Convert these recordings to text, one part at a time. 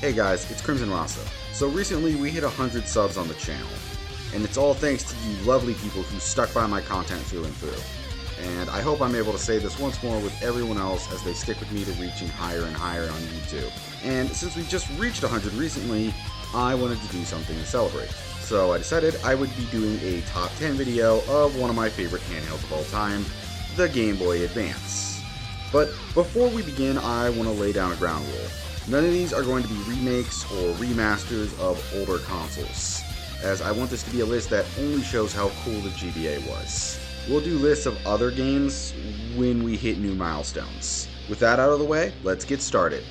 Hey guys, it's Crimson Rosso. So recently we hit 100 subs on the channel, and it's all thanks to you lovely people who stuck by my content through and through. And I hope I'm able to say this once more with everyone else as they stick with me to reaching higher and higher on YouTube. And since we just reached 100 recently, I wanted to do something to celebrate. So I decided I would be doing a top 10 video of one of my favorite handhelds of all time, the Game Boy Advance. But before we begin, I want to lay down a ground rule. None of these are going to be remakes or remasters of older consoles, as I want this to be a list that only shows how cool the GBA was. We'll do lists of other games when we hit new milestones. With that out of the way, let's get started.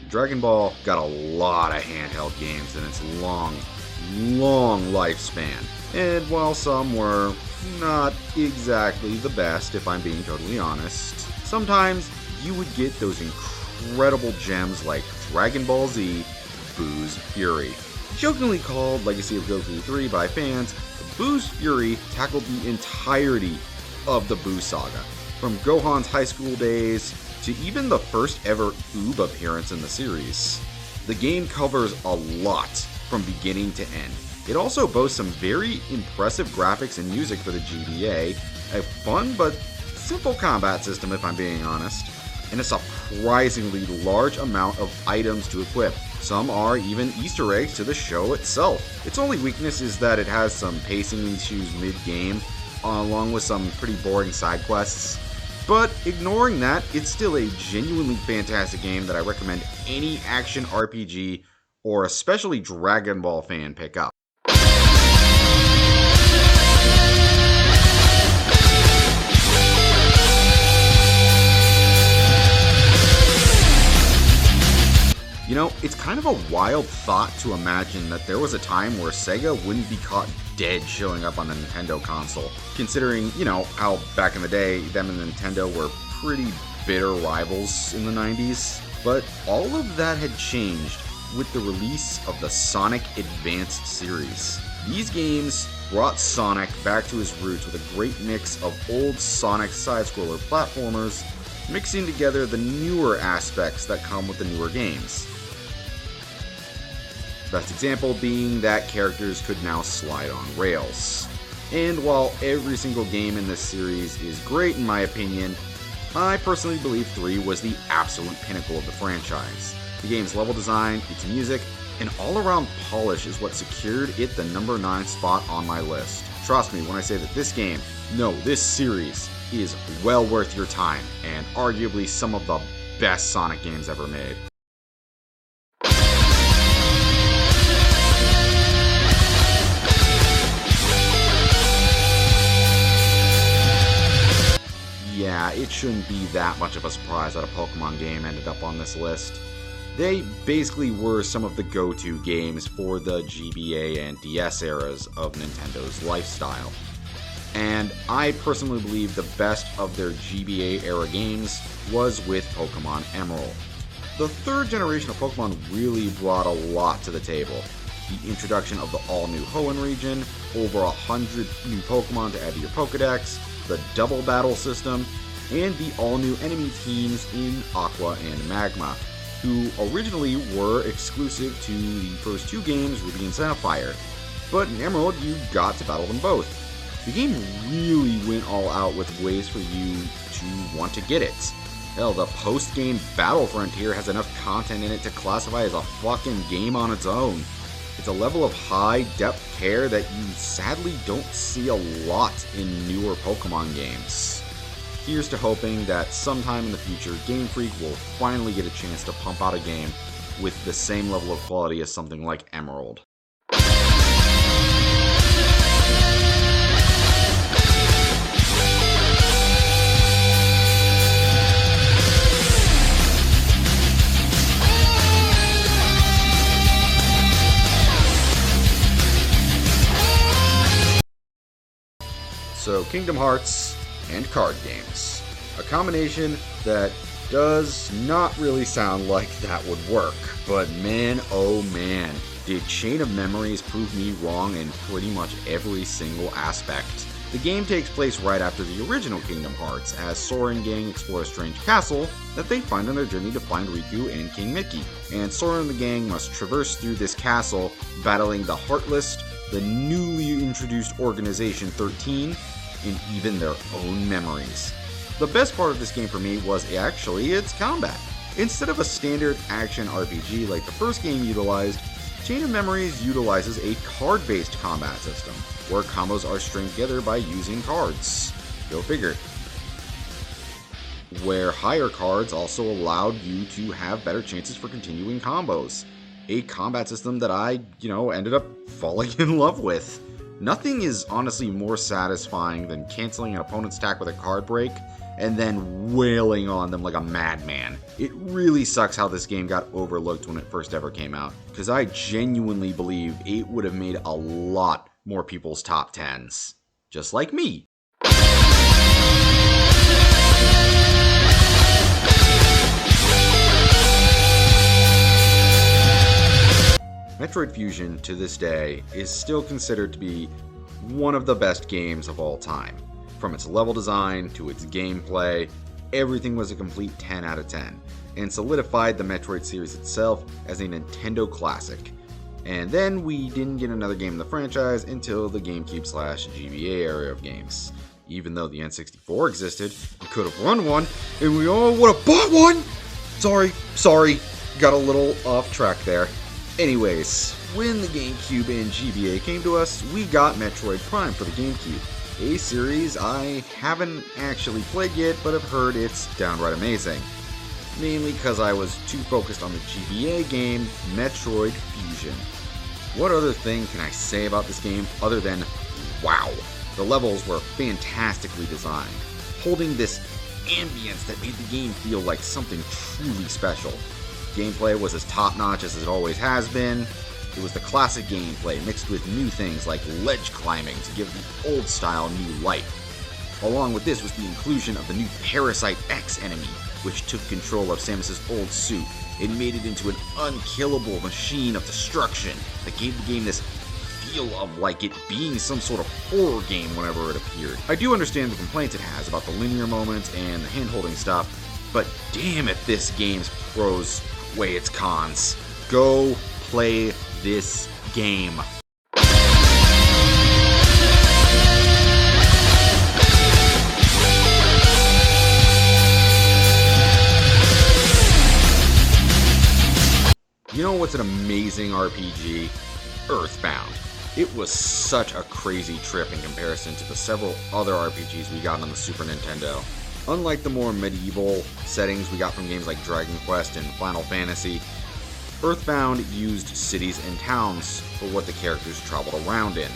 Dragon Ball got a lot of handheld games in its long lifespan, and while some were not exactly the best, if I'm being totally honest, sometimes you would get those incredible gems like Dragon Ball Z Boo's Fury. Jokingly called Legacy of Goku 3 by fans, Boo's Fury tackled the entirety of the Boo saga, from Gohan's high school days to even the first ever Oob appearance in the series. The game covers a lot from beginning to end. It also boasts some very impressive graphics and music for the GBA, a fun but simple combat system if I'm being honest, and a surprisingly large amount of items to equip. Some are even Easter eggs to the show itself. Its only weakness is that it has some pacing issues mid-game, along with some pretty boring side quests. But ignoring that, it's still a genuinely fantastic game that I recommend any action RPG or especially Dragon Ball fan pick up. You know, it's kind of a wild thought to imagine that there was a time where Sega wouldn't be caught dead showing up on the Nintendo console, considering, how back in the day, them and Nintendo were pretty bitter rivals in the 90s. But all of that had changed with the release of the Sonic Advanced series. These games brought Sonic back to his roots with a great mix of old Sonic side-scroller platformers, mixing together the newer aspects that come with the newer games. Best example being that characters could now slide on rails. And while every single game in this series is great in my opinion, I personally believe 3 was the absolute pinnacle of the franchise. The game's level design, its music, and all-around polish is what secured it the number 9 spot on my list. Trust me when I say that this series is well worth your time, and arguably some of the best Sonic games ever made. Yeah, it shouldn't be that much of a surprise that a Pokemon game ended up on this list. They basically were some of the go-to games for the GBA and DS eras of Nintendo's lifestyle. And I personally believe the best of their GBA era games was with Pokemon Emerald. The third generation of Pokemon really brought a lot to the table. The introduction of the all-new Hoenn region, over 100 new Pokemon to add to your Pokedex, the double battle system, and the all-new enemy teams in Aqua and Magma, who originally were exclusive to the first 2 games, Ruby and Sapphire, but in Emerald you got to battle them both. The game really went all out with ways for you to want to get it. Hell, the post-game Battle Frontier has enough content in it to classify as a fucking game on its own. It's a level of high-depth care that you sadly don't see a lot in newer Pokemon games. Here's to hoping that sometime in the future, Game Freak will finally get a chance to pump out a game with the same level of quality as something like Emerald. So, Kingdom Hearts and card games. A combination that does not really sound like that would work, but man, oh man, Did Chain of Memories prove me wrong in pretty much every single aspect? The game takes place right after the original Kingdom Hearts, as Sora and gang explore a strange castle that they find on their journey to find Riku and King Mickey. And Sora and the gang must traverse through this castle, battling the Heartless, the newly introduced Organization 13, and even their own memories. The best part of this game for me was actually its combat. Instead of a standard action RPG like the first game utilized, Chain of Memories utilizes a card-based combat system, where combos are stringed together by using cards. Go figure. Where higher cards also allowed you to have better chances for continuing combos. A combat system that I, ended up falling in love with. Nothing is honestly more satisfying than canceling an opponent's attack with a card break and then wailing on them like a madman. It really sucks how this game got overlooked when it first ever came out, because I genuinely believe it would have made a lot more people's top 10s. Just like me. Metroid Fusion, to this day, is still considered to be one of the best games of all time. From its level design to its gameplay, everything was a complete 10 out of 10, and solidified the Metroid series itself as a Nintendo classic. And then we didn't get another game in the franchise until the GameCube/GBA era of games. Even though the N64 existed, we could have run one, and we all would have bought one! Sorry, got a little off track there. Anyways, when the GameCube and GBA came to us, we got Metroid Prime for the GameCube. A series I haven't actually played yet, but have heard it's downright amazing. Mainly because I was too focused on the GBA game, Metroid Fusion. What other thing can I say about this game other than wow? The levels were fantastically designed, holding this ambience that made the game feel like something truly special. Gameplay was as top-notch as it always has been. It was the classic gameplay mixed with new things like ledge climbing to give the old style new life. Along with this was the inclusion of the new Parasite X enemy, which took control of Samus's old suit and made it into an unkillable machine of destruction that gave the game this feel of like it being some sort of horror game whenever it appeared. I do understand the complaints it has about the linear moments and the hand-holding stuff, but damn if this game's pros outweigh its cons. Go play this game. You know what's an amazing RPG? Earthbound. It was such a crazy trip in comparison to the several other RPGs we got on the Super Nintendo. Unlike the more medieval settings we got from games like Dragon Quest and Final Fantasy, Earthbound used cities and towns for what the characters traveled around in.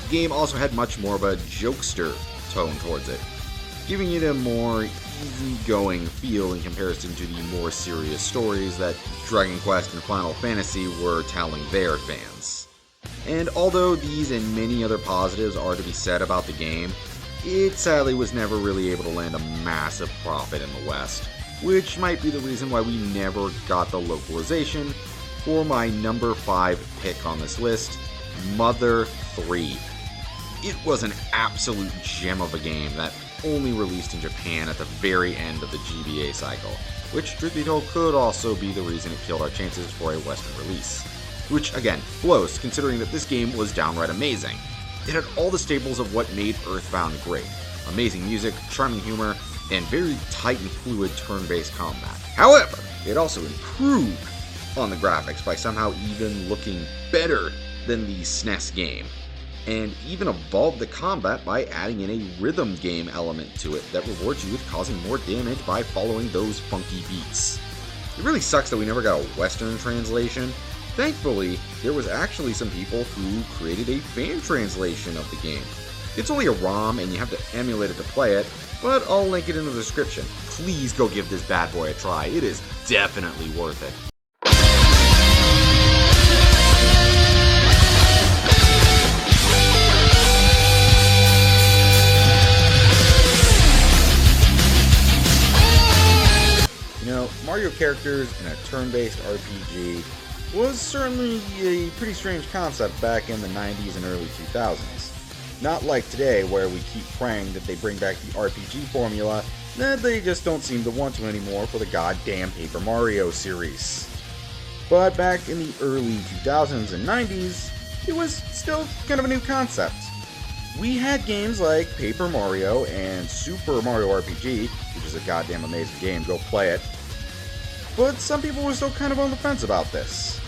The game also had much more of a jokester tone towards it, giving it a more easygoing feel in comparison to the more serious stories that Dragon Quest and Final Fantasy were telling their fans. And although these and many other positives are to be said about the game, it sadly was never really able to land a massive profit in the West, which might be the reason why we never got the localization for my number 5 pick on this list, Mother 3. It was an absolute gem of a game that only released in Japan at the very end of the GBA cycle, which, truth be told, could also be the reason it killed our chances for a Western release. Which, again, blows, considering that this game was downright amazing. It had all the staples of what made Earthbound great. Amazing music, charming humor, and very tight and fluid turn-based combat. However, it also improved on the graphics by somehow even looking better than the SNES game, and even evolved the combat by adding in a rhythm game element to it that rewards you with causing more damage by following those funky beats. It really sucks that we never got a Western translation. Thankfully, there was actually some people who created a fan translation of the game. It's only a ROM and you have to emulate it to play it, but I'll link it in the description. Please go give this bad boy a try. It is definitely worth it. You know, Mario characters in a turn-based RPG was certainly a pretty strange concept back in the 90s and early 2000s. Not like today, where we keep praying that they bring back the RPG formula that they just don't seem to want to anymore for the goddamn Paper Mario series. But back in the early 2000s and 90s, it was still kind of a new concept. We had games like Paper Mario and Super Mario RPG, which is a goddamn amazing game, go play it. But some people were still kind of on the fence about this.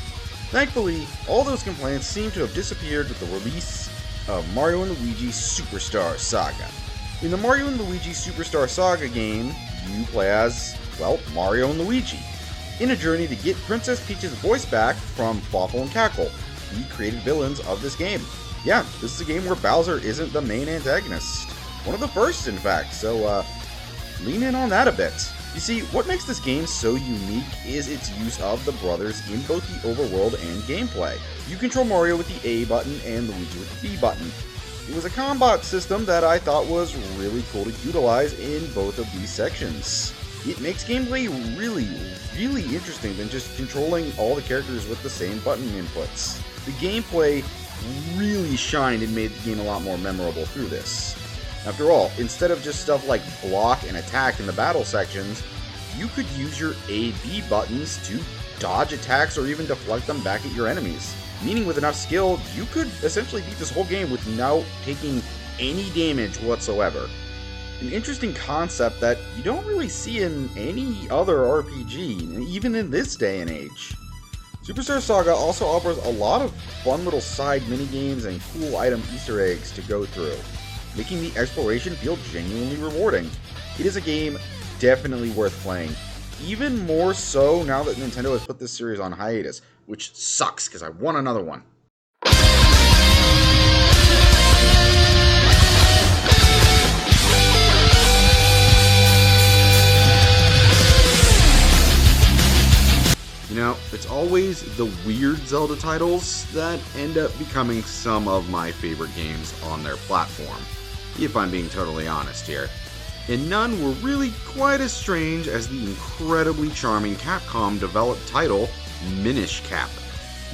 Thankfully, all those complaints seem to have disappeared with the release of Mario & Luigi Superstar Saga. In the Mario & Luigi Superstar Saga game, you play as, well, Mario and Luigi, in a journey to get Princess Peach's voice back from Fawful and Cackle, the created villains of this game. Yeah, this is a game where Bowser isn't the main antagonist. One of the first, in fact, so lean in on that a bit. You see, what makes this game so unique is its use of the brothers in both the overworld and gameplay. You control Mario with the A button and Luigi with the B button. It was a combat system that I thought was really cool to utilize in both of these sections. It makes gameplay really interesting than just controlling all the characters with the same button inputs. The gameplay really shined and made the game a lot more memorable through this. After all, instead of just stuff like block and attack in the battle sections, you could use your A-B buttons to dodge attacks or even deflect them back at your enemies. Meaning with enough skill, you could essentially beat this whole game without taking any damage whatsoever. An interesting concept that you don't really see in any other RPG, even in this day and age. Superstar Saga also offers a lot of fun little side minigames and cool item Easter eggs to go through, making the exploration feel genuinely rewarding. It is a game definitely worth playing, even more so now that Nintendo has put this series on hiatus, which sucks because I want another one. You know, it's always the weird Zelda titles that end up becoming some of my favorite games on their platform, if I'm being totally honest here. And none were really quite as strange as the incredibly charming Capcom developed title, Minish Cap.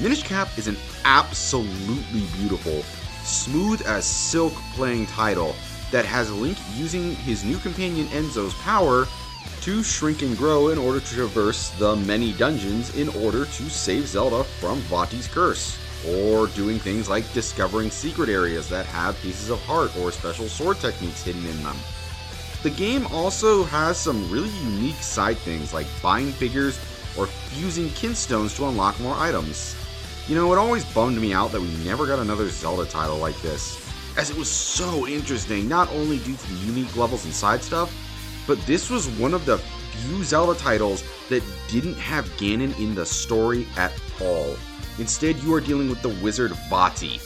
Minish Cap is an absolutely beautiful, smooth as silk playing title that has Link using his new companion Enzo's power to shrink and grow in order to traverse the many dungeons in order to save Zelda from Vati's curse, or doing things like discovering secret areas that have pieces of heart or special sword techniques hidden in them. The game also has some really unique side things like buying figures or fusing kinstones to unlock more items. You know, it always bummed me out that we never got another Zelda title like this, as it was so interesting not only due to the unique levels and side stuff, but this was one of the few Zelda titles that didn't have Ganon in the story at all. Instead, you are dealing with the wizard Vati.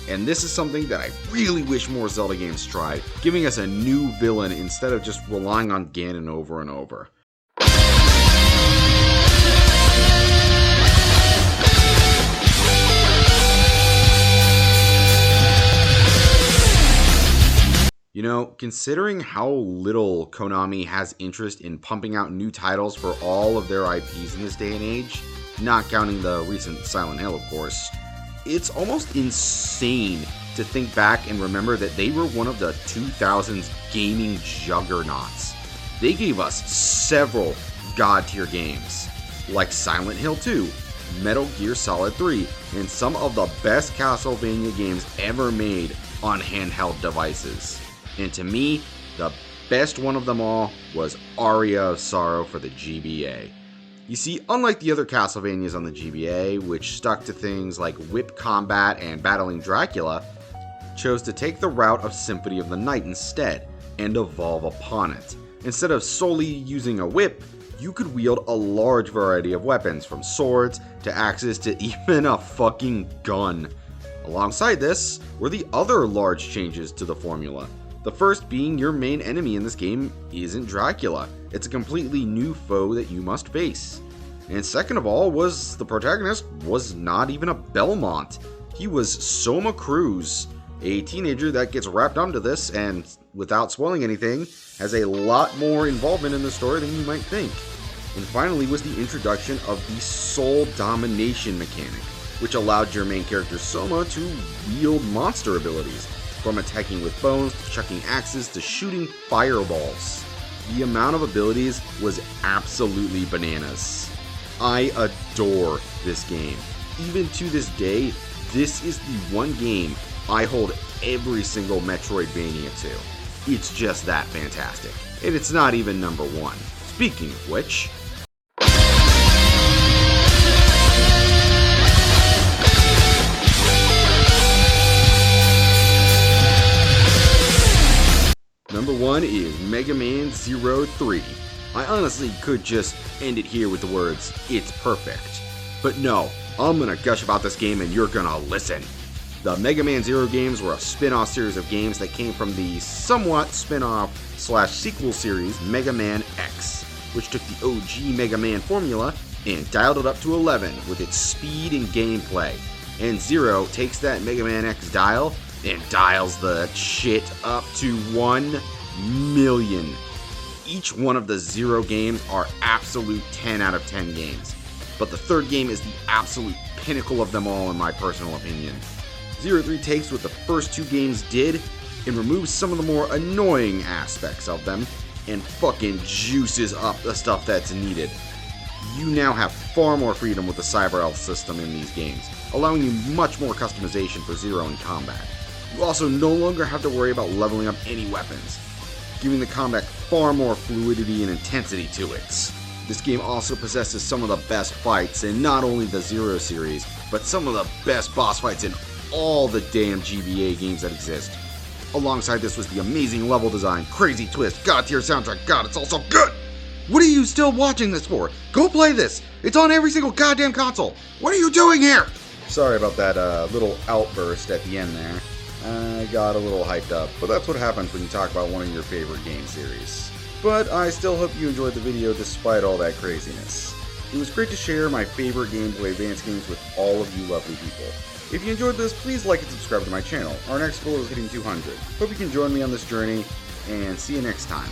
And this is something that I really wish more Zelda games tried, giving us a new villain instead of just relying on Ganon over and over. You know, considering how little Konami has interest in pumping out new titles for all of their IPs in this day and age, not counting the recent Silent Hill, of course, it's almost insane to think back and remember that they were one of the 2000s gaming juggernauts. They gave us several god-tier games, like Silent Hill 2, Metal Gear Solid 3, and some of the best Castlevania games ever made on handheld devices. And to me, the best one of them all was Arya of Sorrow for the GBA. You see, unlike the other Castlevanias on the GBA, which stuck to things like whip combat and battling Dracula, chose to take the route of Symphony of the Night instead, and evolve upon it. Instead of solely using a whip, you could wield a large variety of weapons, from swords to axes to even a fucking gun. Alongside this were the other large changes to the formula. The first being your main enemy in this game isn't Dracula. It's a completely new foe that you must face. And second of all was the protagonist was not even a Belmont. He was Soma Cruz, a teenager that gets wrapped onto this and, without spoiling anything, has a lot more involvement in the story than you might think. And finally was the introduction of the soul domination mechanic, which allowed your main character Soma to wield monster abilities, from attacking with bones, to chucking axes, to shooting fireballs. The amount of abilities was absolutely bananas. I adore this game. Even to this day, this is the one game I hold every single Metroidvania to. It's just that fantastic. And it's not even number one. Speaking of which, number one is Mega Man 03. I honestly could just end it here with the words, "It's perfect." But no, I'm gonna gush about this game and you're gonna listen. The Mega Man Zero games were a spin-off series of games that came from the somewhat spin-off / sequel series Mega Man X, which took the OG Mega Man formula and dialed it up to 11 with its speed and gameplay. And Zero takes that Mega Man X dial and dials the shit up to 1 million. Each one of the Zero games are absolute 10 out of 10 games, but the third game is the absolute pinnacle of them all in my personal opinion. 03 takes what the first two games did and removes some of the more annoying aspects of them and fucking juices up the stuff that's needed. You now have far more freedom with the Cyber Elf system in these games, allowing you much more customization for Zero in combat. You also no longer have to worry about leveling up any weapons, giving the combat far more fluidity and intensity to it. This game also possesses some of the best fights in not only the Zero series, but some of the best boss fights in all the damn GBA games that exist. Alongside this was the amazing level design, crazy twist, god tier soundtrack, god it's all so good! What are you still watching this for? Go play this! It's on every single goddamn console! What are you doing here? Sorry about that little outburst at the end there. I got a little hyped up, but that's what happens when you talk about one of your favorite game series. But I still hope you enjoyed the video despite all that craziness. It was great to share my favorite Game Boy Advance games with all of you lovely people. If you enjoyed this, please like and subscribe to my channel. Our next goal is hitting 200. Hope you can join me on this journey, and see you next time.